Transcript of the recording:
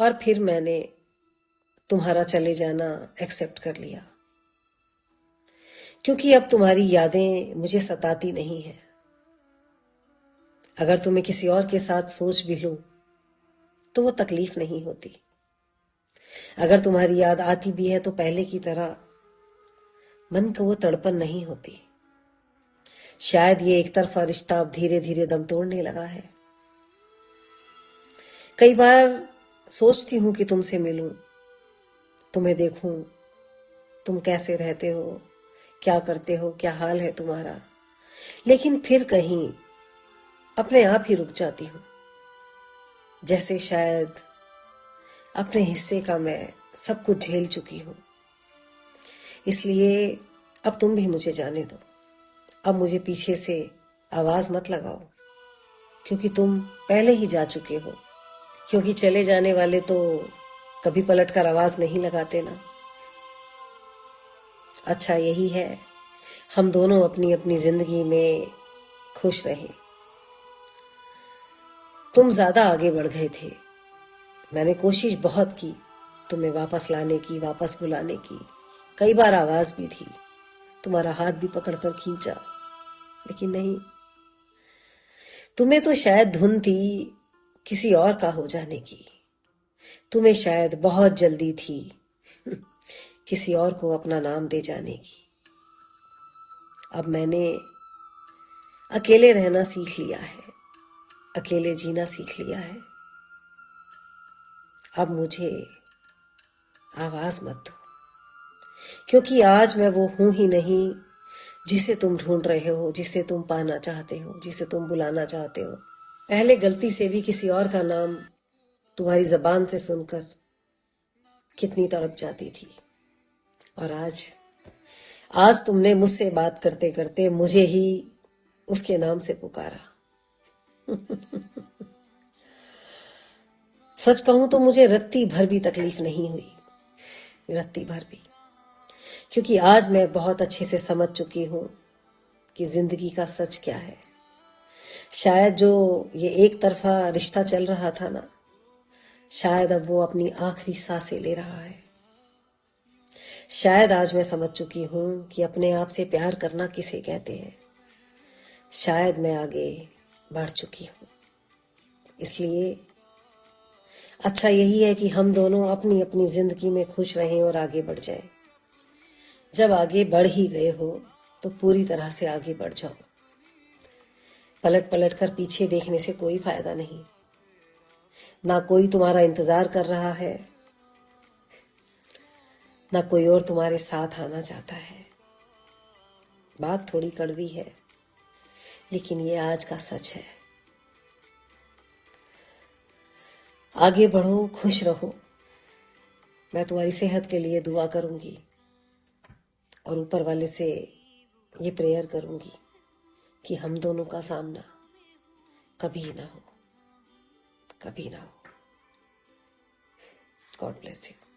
और फिर मैंने तुम्हारा चले जाना एक्सेप्ट कर लिया, क्योंकि अब तुम्हारी यादें मुझे सताती नहीं है। अगर तुम्हें किसी और के साथ सोच भी लूं तो वो तकलीफ नहीं होती। अगर तुम्हारी याद आती भी है तो पहले की तरह मन को वो तड़पन नहीं होती। शायद ये एक तरफा रिश्ता अब धीरे धीरे दम तोड़ने लगा है। कई बार सोचती हूं कि तुमसे मिलूं, तुम्हें देखूं, तुम कैसे रहते हो, क्या करते हो, क्या हाल है तुम्हारा, लेकिन फिर कहीं अपने आप ही रुक जाती हूं। जैसे शायद अपने हिस्से का मैं सब कुछ झेल चुकी हूं। इसलिए अब तुम भी मुझे जाने दो। अब मुझे पीछे से आवाज मत लगाओ, क्योंकि तुम पहले ही जा चुके हो। क्योंकि चले जाने वाले तो कभी पलटकर आवाज नहीं लगाते ना। अच्छा यही है, हम दोनों अपनी अपनी जिंदगी में खुश रहे। तुम ज्यादा आगे बढ़ गए थे। मैंने कोशिश बहुत की तुम्हें वापस लाने की, वापस बुलाने की। कई बार आवाज भी थी, तुम्हारा हाथ भी पकड़कर खींचा, लेकिन नहीं। तुम्हें तो शायद धुन थी किसी और का हो जाने की। तुम्हें शायद बहुत जल्दी थी किसी और को अपना नाम दे जाने की। अब मैंने अकेले रहना सीख लिया है, अकेले जीना सीख लिया है। अब मुझे आवाज मत दो, क्योंकि आज मैं वो हूं ही नहीं जिसे तुम ढूंढ रहे हो, जिसे तुम पाना चाहते हो, जिसे तुम बुलाना चाहते हो। पहले गलती से भी किसी और का नाम तुम्हारी जबान से सुनकर कितनी तड़प जाती थी, और आज तुमने मुझसे बात करते करते मुझे ही उसके नाम से पुकारा। सच कहूं तो मुझे रत्ती भर भी तकलीफ नहीं हुई, रत्ती भर भी, क्योंकि आज मैं बहुत अच्छे से समझ चुकी हूं कि जिंदगी का सच क्या है। शायद जो ये एक तरफा रिश्ता चल रहा था ना, शायद अब वो अपनी आखिरी सांसें ले रहा है। शायद आज मैं समझ चुकी हूं कि अपने आप से प्यार करना किसे कहते हैं। शायद मैं आगे बढ़ चुकी हूं। इसलिए अच्छा यही है कि हम दोनों अपनी अपनी जिंदगी में खुश रहें और आगे बढ़ जाएं। जब आगे बढ़ ही गए हो तो पूरी तरह से आगे बढ़ जाओ। पलट पलट कर पीछे देखने से कोई फायदा नहीं। ना कोई तुम्हारा इंतजार कर रहा है, ना कोई और तुम्हारे साथ आना चाहता है। बात थोड़ी कड़वी है, लेकिन ये आज का सच है। आगे बढ़ो, खुश रहो। मैं तुम्हारी सेहत के लिए दुआ करूंगी और ऊपर वाले से ये प्रेयर करूंगी कि हम दोनों का सामना कभी ना हो, कभी ना हो। God bless you.